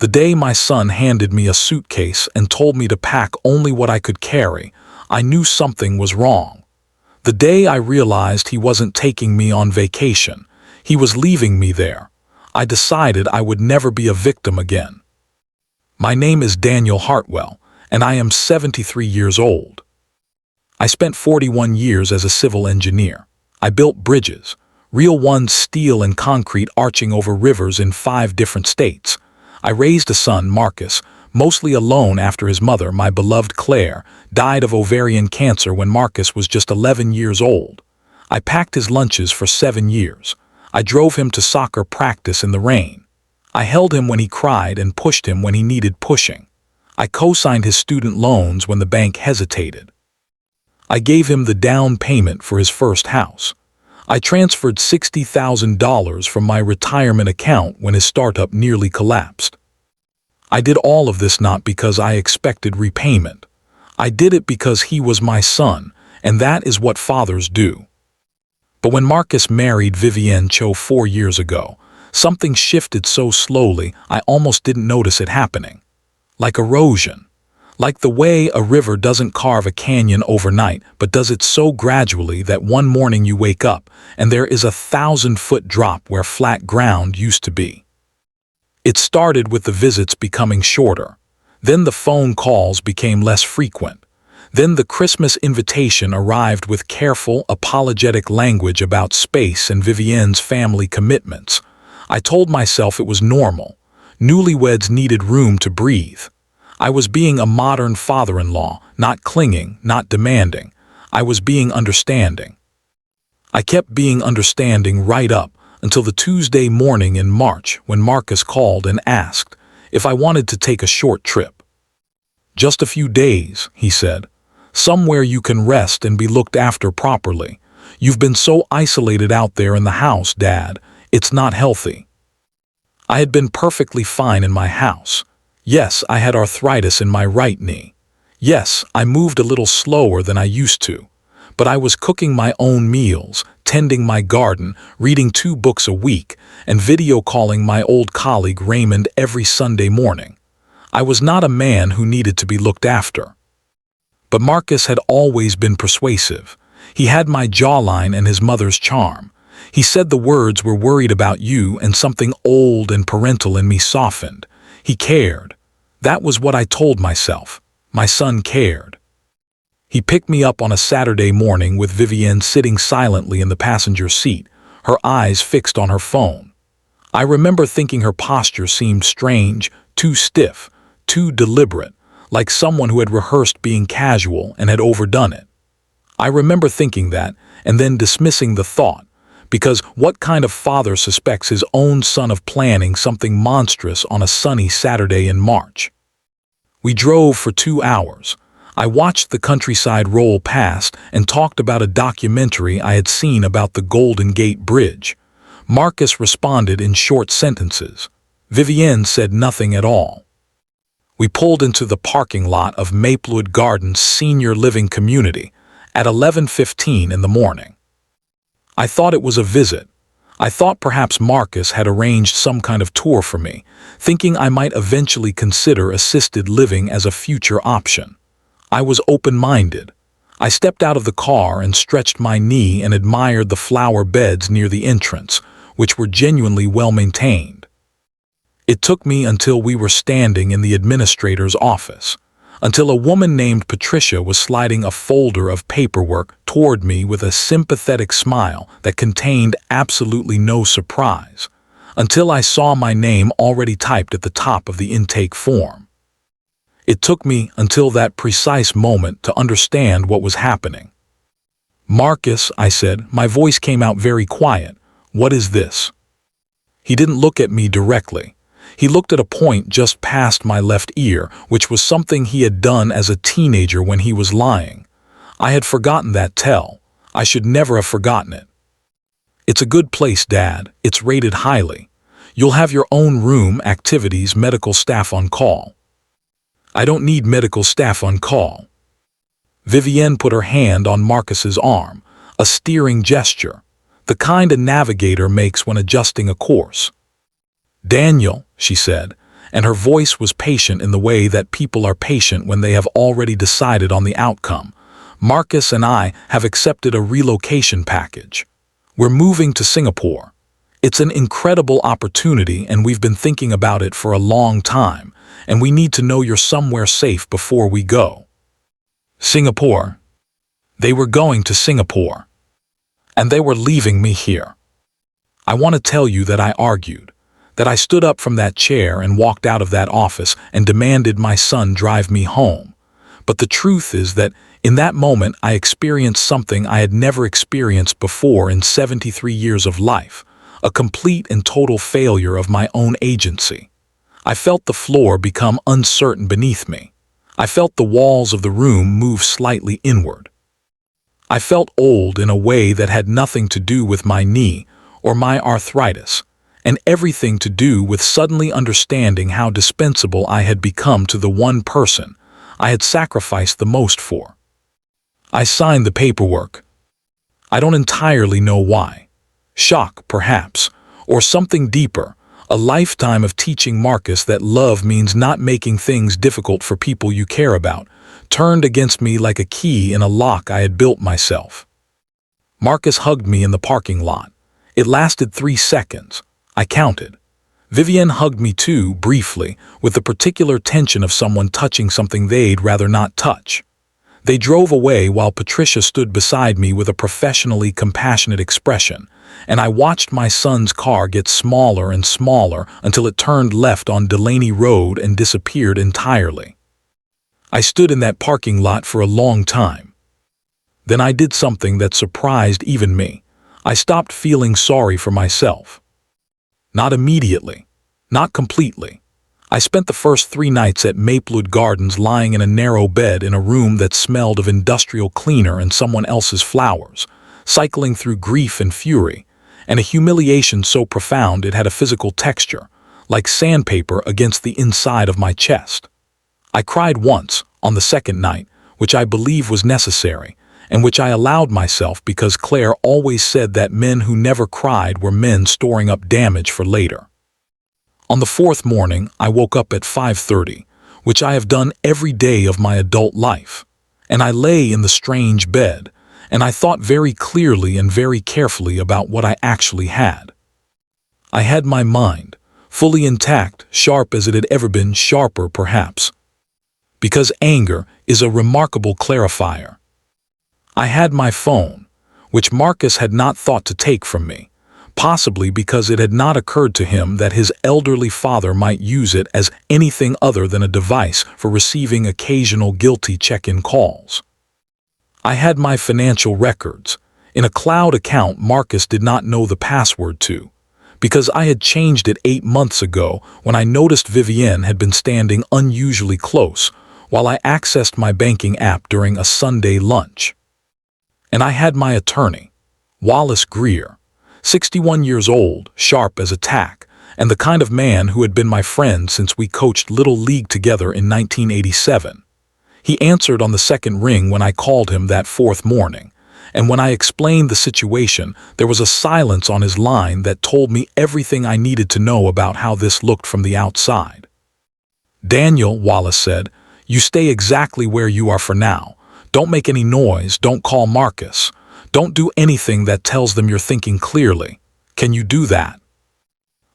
The day my son handed me a suitcase and told me to pack only what I could carry, I knew something was wrong. The day I realized he wasn't taking me on vacation, he was leaving me there, I decided I would never be a victim again. My name is Daniel Hartwell, and I am 73 years old. I spent 41 years as a civil engineer. I built bridges, real ones, steel and concrete, arching over rivers in 5 different states. I raised a son, Marcus, mostly alone after his mother, my beloved Claire, died of ovarian cancer when Marcus was just 11 years old. I packed his lunches for 7 years. I drove him to soccer practice in the rain. I held him when he cried and pushed him when he needed pushing. I co-signed his student loans when the bank hesitated. I gave him the down payment for his first house. I transferred $60,000 from my retirement account when his startup nearly collapsed. I did all of this not because I expected repayment. I did it because he was my son, and that is what fathers do. But when Marcus married Vivienne Cho 4 years ago, something shifted so slowly I almost didn't notice it happening. Like erosion. Like the way a river doesn't carve a canyon overnight, but does it so gradually that one morning you wake up and there is a 1,000-foot drop where flat ground used to be. It started with the visits becoming shorter. Then the phone calls became less frequent. Then the Christmas invitation arrived with careful, apologetic language about space and Vivienne's family commitments. I told myself it was normal. Newlyweds needed room to breathe. I was being a modern father-in-law, not clinging, not demanding. I was being understanding. I kept being understanding right up until the Tuesday morning in March when Marcus called and asked if I wanted to take a short trip. "Just a few days," he said. "Somewhere you can rest and be looked after properly. You've been so isolated out there in the house, Dad. It's not healthy." I had been perfectly fine in my house. Yes, I had arthritis in my right knee. Yes, I moved a little slower than I used to. But I was cooking my own meals, tending my garden, reading 2 books a week, and video calling my old colleague Raymond every Sunday morning. I was not a man who needed to be looked after. But Marcus had always been persuasive. He had my jawline and his mother's charm. He said the words, "We're worried about you," and something old and parental in me softened. He cared. That was what I told myself. My son cared. He picked me up on a Saturday morning with Vivienne sitting silently in the passenger seat, her eyes fixed on her phone. I remember thinking her posture seemed strange, too stiff, too deliberate, like someone who had rehearsed being casual and had overdone it. I remember thinking that, and then dismissing the thought, because what kind of father suspects his own son of planning something monstrous on a sunny Saturday in March? We drove for 2 hours. I watched the countryside roll past and talked about a documentary I had seen about the Golden Gate Bridge. Marcus responded in short sentences. Vivienne said nothing at all. We pulled into the parking lot of Maplewood Gardens Senior Living Community at 11:15 in the morning. I thought it was a visit. I thought perhaps Marcus had arranged some kind of tour for me, thinking I might eventually consider assisted living as a future option. I was open-minded. I stepped out of the car and stretched my knee and admired the flower beds near the entrance, which were genuinely well-maintained. It took me until we were standing in the administrator's office, until a woman named Patricia was sliding a folder of paperwork toward me with a sympathetic smile that contained absolutely no surprise, until I saw my name already typed at the top of the intake form. It took me until that precise moment to understand what was happening. "Marcus," I said, my voice came out very quiet, "what is this?" He didn't look at me directly. He looked at a point just past my left ear, which was something he had done as a teenager when he was lying. I had forgotten that tell. I should never have forgotten it. "It's a good place, Dad. It's rated highly. You'll have your own room, activities, medical staff on call." "I don't need medical staff on call." Vivienne put her hand on Marcus's arm, a steering gesture, the kind a navigator makes when adjusting a course. "Daniel," she said, and her voice was patient in the way that people are patient when they have already decided on the outcome. Marcus and I have accepted a relocation package. We're moving to Singapore. It's an incredible opportunity, and we've been thinking about it for a long time, and we need to know you're somewhere safe before we go. Singapore. They were going to Singapore. And they were leaving me here. I want to tell you that I argued, that I stood up from that chair and walked out of that office and demanded my son drive me home. But the truth is that in that moment I experienced something I had never experienced before in 73 years of life, a complete and total failure of my own agency. I felt the floor become uncertain beneath me. I felt the walls of the room move slightly inward. I felt old in a way that had nothing to do with my knee or my arthritis, and everything to do with suddenly understanding how dispensable I had become to the one person I had sacrificed the most for. I signed the paperwork. I don't entirely know why. Shock, perhaps, or something deeper, a lifetime of teaching Marcus that love means not making things difficult for people you care about, turned against me like a key in a lock I had built myself. Marcus hugged me in the parking lot. It lasted 3 seconds. I counted. Vivienne hugged me too, briefly, with the particular tension of someone touching something they'd rather not touch. They drove away while Patricia stood beside me with a professionally compassionate expression, and I watched my son's car get smaller and smaller until it turned left on Delaney Road and disappeared entirely. I stood in that parking lot for a long time. Then I did something that surprised even me. I stopped feeling sorry for myself. Not immediately. Not completely. I spent the first 3 nights at Maplewood Gardens lying in a narrow bed in a room that smelled of industrial cleaner and someone else's flowers, cycling through grief and fury, and a humiliation so profound it had a physical texture, like sandpaper against the inside of my chest. I cried once, on the second night, which I believe was necessary, and which I allowed myself because Claire always said that men who never cried were men storing up damage for later. On the 4th morning, I woke up at 5:30, which I have done every day of my adult life, and I lay in the strange bed, and I thought very clearly and very carefully about what I actually had. I had my mind, fully intact, sharp as it had ever been, sharper perhaps, because anger is a remarkable clarifier. I had my phone, which Marcus had not thought to take from me, possibly because it had not occurred to him that his elderly father might use it as anything other than a device for receiving occasional guilty check-in calls. I had my financial records, in a cloud account Marcus did not know the password to, because I had changed it 8 months ago when I noticed Vivienne had been standing unusually close while I accessed my banking app during a Sunday lunch. And I had my attorney, Wallace Greer, 61 years old, sharp as a tack, and the kind of man who had been my friend since we coached Little League together in 1987. He answered on the second ring when I called him that 4th morning, and when I explained the situation, there was a silence on his line that told me everything I needed to know about how this looked from the outside. "Daniel," Wallace said, "you stay exactly where you are for now. Don't make any noise, don't call Marcus. Don't do anything that tells them you're thinking clearly. Can you do that?"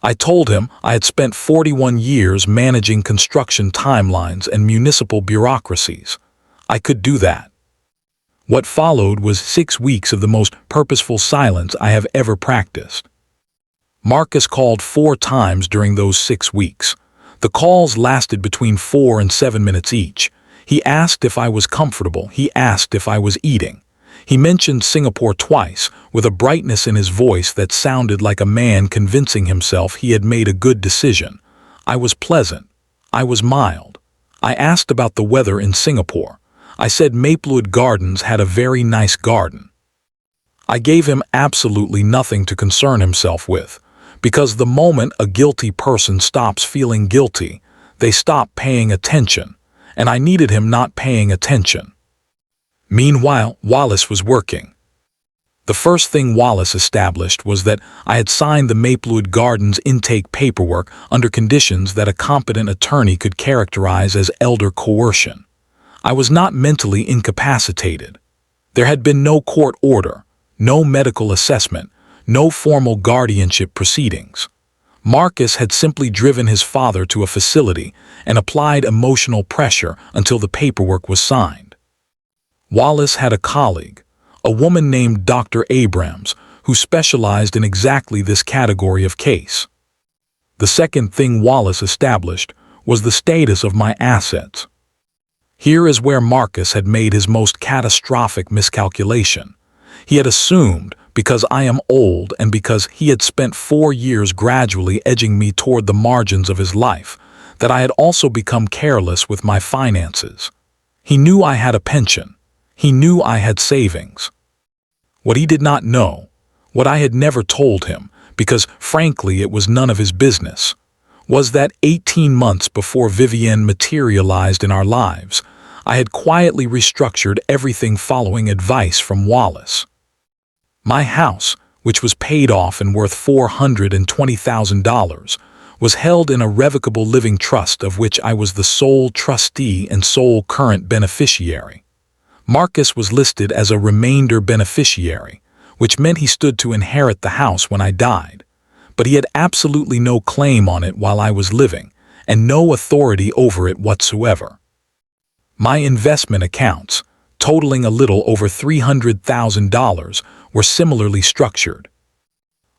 I told him I had spent 41 years managing construction timelines and municipal bureaucracies. I could do that. What followed was 6 weeks of the most purposeful silence I have ever practiced. Marcus called 4 times during those 6 weeks. The calls lasted between 4 and 7 minutes each. He asked if I was comfortable. He asked if I was eating. He mentioned Singapore twice, with a brightness in his voice that sounded like a man convincing himself he had made a good decision. I was pleasant. I was mild. I asked about the weather in Singapore. I said Maplewood Gardens had a very nice garden. I gave him absolutely nothing to concern himself with, because the moment a guilty person stops feeling guilty, they stop paying attention, and I needed him not paying attention. Meanwhile, Wallace was working. The first thing Wallace established was that I had signed the Maplewood Gardens intake paperwork under conditions that a competent attorney could characterize as elder coercion. I was not mentally incapacitated. There had been no court order, no medical assessment, no formal guardianship proceedings. Marcus had simply driven his father to a facility and applied emotional pressure until the paperwork was signed. Wallace had a colleague, a woman named Dr. Abrams, who specialized in exactly this category of case. The second thing Wallace established was the status of my assets. Here is where Marcus had made his most catastrophic miscalculation. He had assumed, because I am old and because he had spent 4 years gradually edging me toward the margins of his life, that I had also become careless with my finances. He knew I had a pension. He knew I had savings. What he did not know, what I had never told him, because frankly it was none of his business, was that 18 months before Vivienne materialized in our lives, I had quietly restructured everything following advice from Wallace. My house, which was paid off and worth $420,000, was held in a revocable living trust of which I was the sole trustee and sole current beneficiary. Marcus was listed as a remainder beneficiary, which meant he stood to inherit the house when I died, but he had absolutely no claim on it while I was living, and no authority over it whatsoever. My investment accounts, totaling a little over $300,000, were similarly structured.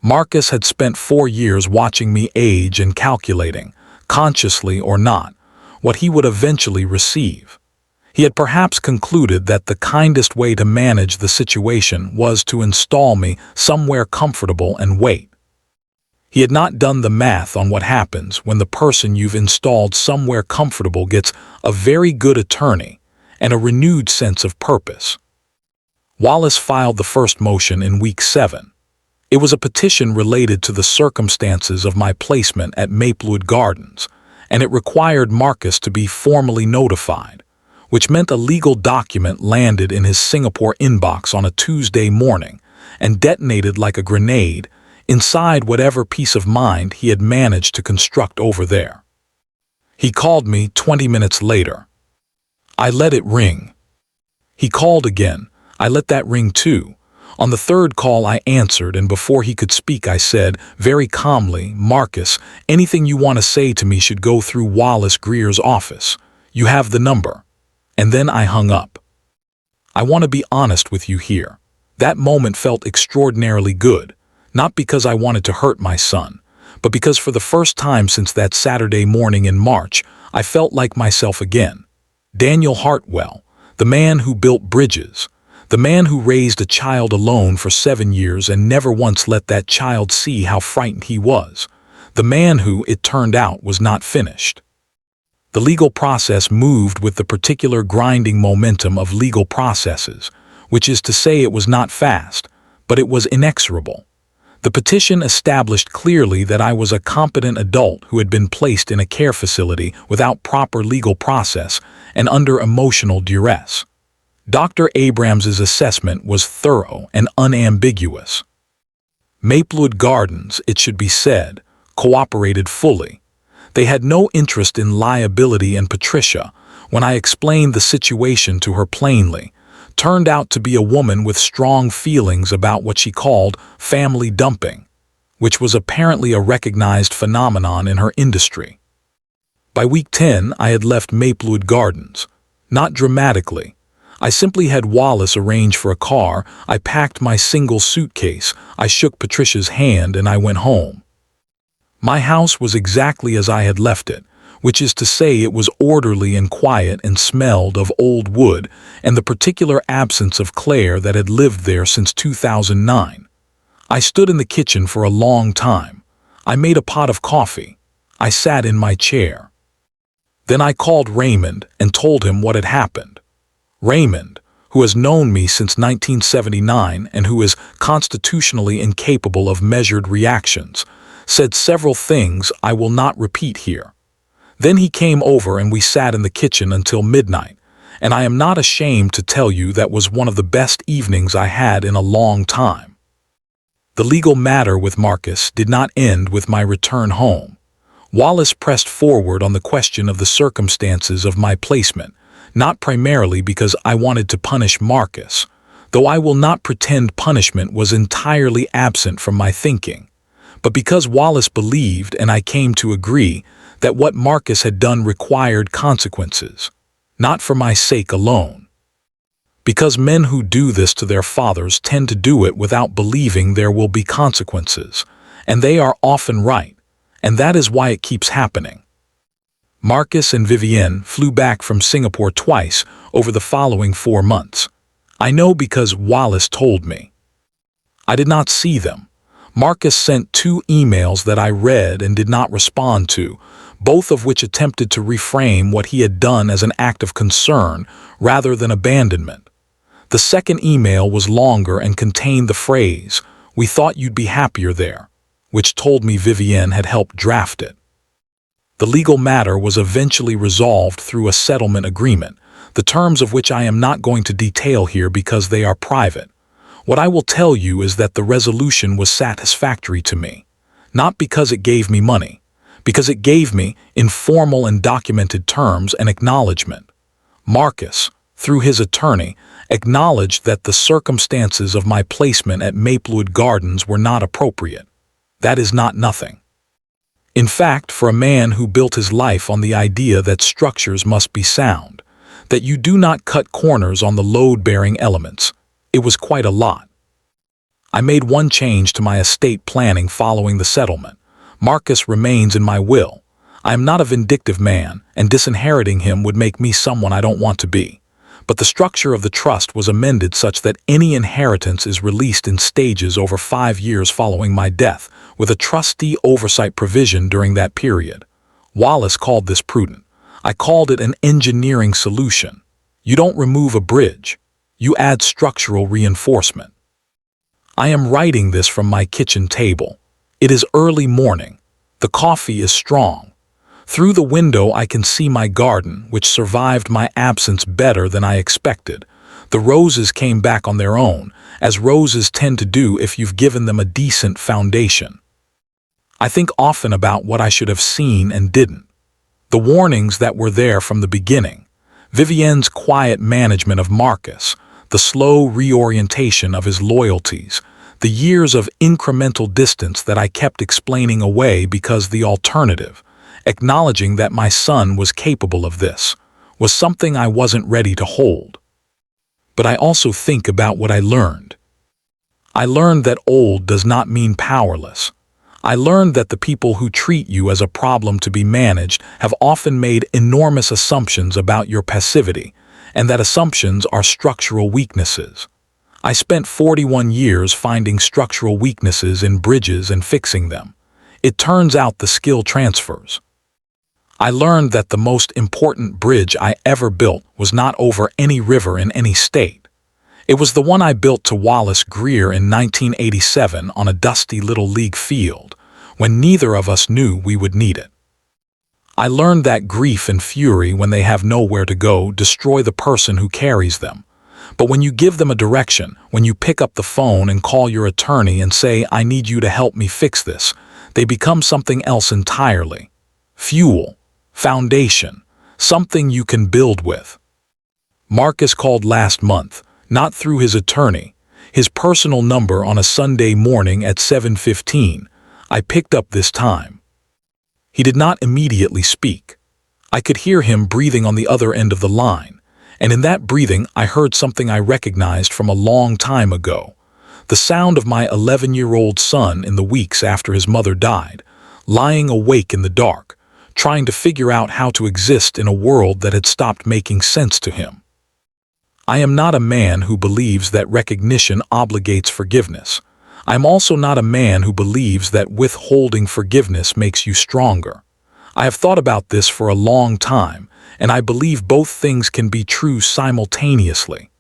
Marcus had spent 4 years watching me age and calculating, consciously or not, what he would eventually receive. He had perhaps concluded that the kindest way to manage the situation was to install me somewhere comfortable and wait. He had not done the math on what happens when the person you've installed somewhere comfortable gets a very good attorney and a renewed sense of purpose. Wallace filed the first motion in week 7. It was a petition related to the circumstances of my placement at Maplewood Gardens, and it required Marcus to be formally notified, which meant a legal document landed in his Singapore inbox on a Tuesday morning and detonated like a grenade inside whatever peace of mind he had managed to construct over there. He called me 20 minutes later. I let it ring. He called again. I let that ring too. On the third call I answered, and before he could speak I said, very calmly, "Marcus, anything you want to say to me should go through Wallace Greer's office. You have the number." And then I hung up. I want to be honest with you here. That moment felt extraordinarily good, not because I wanted to hurt my son, but because for the first time since that Saturday morning in March, I felt like myself again. Daniel Hartwell, the man who built bridges, the man who raised a child alone for 7 years and never once let that child see how frightened he was, the man who, it turned out, was not finished. The legal process moved with the particular grinding momentum of legal processes, which is to say it was not fast, but it was inexorable. The petition established clearly that I was a competent adult who had been placed in a care facility without proper legal process and under emotional duress. Dr. Abrams's assessment was thorough and unambiguous. Maplewood Gardens, it should be said, cooperated fully. They had no interest in liability, and Patricia, when I explained the situation to her plainly, turned out to be a woman with strong feelings about what she called family dumping, which was apparently a recognized phenomenon in her industry. By week 10, I had left Maplewood Gardens. Not dramatically. I simply had Wallace arrange for a car, I packed my single suitcase, I shook Patricia's hand, and I went home. My house was exactly as I had left it, which is to say it was orderly and quiet and smelled of old wood and the particular absence of Claire that had lived there since 2009. I stood in the kitchen for a long time. I made a pot of coffee. I sat in my chair. Then I called Raymond and told him what had happened. Raymond, who has known me since 1979 and who is constitutionally incapable of measured reactions, said several things I will not repeat here. Then he came over and we sat in the kitchen until midnight, And I am not ashamed to tell you that was one of the best evenings I had in a long time. The legal matter with Marcus did not end with my return home. Wallace pressed forward on the question of the circumstances of my placement, not primarily because I wanted to punish Marcus, though I will not pretend punishment was entirely absent from my thinking, but because Wallace believed, and I came to agree, that what Marcus had done required consequences, not for my sake alone. Because men who do this to their fathers tend to do it without believing there will be consequences, and they are often right, and that is why it keeps happening. Marcus and Vivienne flew back from Singapore twice over the following 4 months. I know because Wallace told me. I did not see them. Marcus sent 2 emails that I read and did not respond to, both of which attempted to reframe what he had done as an act of concern rather than abandonment. The second email was longer and contained the phrase, "We thought you'd be happier there," which told me Vivienne had helped draft it. The legal matter was eventually resolved through a settlement agreement, the terms of which I am not going to detail here because they are private. What I will tell you is that the resolution was satisfactory to me, not because it gave me money, because it gave me, in formal and documented terms, an acknowledgement. Marcus, through his attorney, acknowledged that the circumstances of my placement at Maplewood Gardens were not appropriate. That is not nothing. In fact, for a man who built his life on the idea that structures must be sound, that you do not cut corners on the load-bearing elements, it was quite a lot. I made one change to my estate planning following the settlement. Marcus remains in my will. I am not a vindictive man, and disinheriting him would make me someone I don't want to be. But the structure of the trust was amended such that any inheritance is released in stages over 5 years following my death, with a trustee oversight provision during that period. Wallace called this prudent. I called it an engineering solution. You don't remove a bridge. You add structural reinforcement. I am writing this from my kitchen table. It is early morning. The coffee is strong. Through the window I can see my garden, which survived my absence better than I expected. The roses came back on their own, as roses tend to do if you've given them a decent foundation. I think often about what I should have seen and didn't. The warnings that were there from the beginning. Vivienne's quiet management of Marcus, the slow reorientation of his loyalties, the years of incremental distance that I kept explaining away because the alternative, acknowledging that my son was capable of this, was something I wasn't ready to hold. But I also think about what I learned. I learned that old does not mean powerless. I learned that the people who treat you as a problem to be managed have often made enormous assumptions about your passivity, and that assumptions are structural weaknesses. I spent 41 years finding structural weaknesses in bridges and fixing them. It turns out the skill transfers. I learned that the most important bridge I ever built was not over any river in any state. It was the one I built to Wallace Greer in 1987 on a dusty little league field, when neither of us knew we would need it. I learned that grief and fury, when they have nowhere to go, destroy the person who carries them. But when you give them a direction, when you pick up the phone and call your attorney and say, "I need you to help me fix this," they become something else entirely. Fuel, foundation, something you can build with. Marcus called last month, not through his attorney, his personal number on a Sunday morning at 7:15. I picked up this time. He did not immediately speak. I could hear him breathing on the other end of the line, and in that breathing I heard something I recognized from a long time ago. The sound of my 11-year-old son in the weeks after his mother died, lying awake in the dark, trying to figure out how to exist in a world that had stopped making sense to him. I am not a man who believes that recognition obligates forgiveness. I am also not a man who believes that withholding forgiveness makes you stronger. I have thought about this for a long time, and I believe both things can be true simultaneously.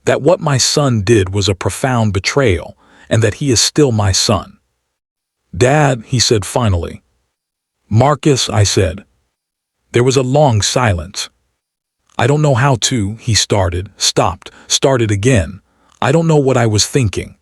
That what my son did was a profound betrayal, and that he is still my son. "Dad," he said finally. "Marcus," I said. There was a long silence. I don't know how to, he started, stopped, started again. I don't know what I was thinking.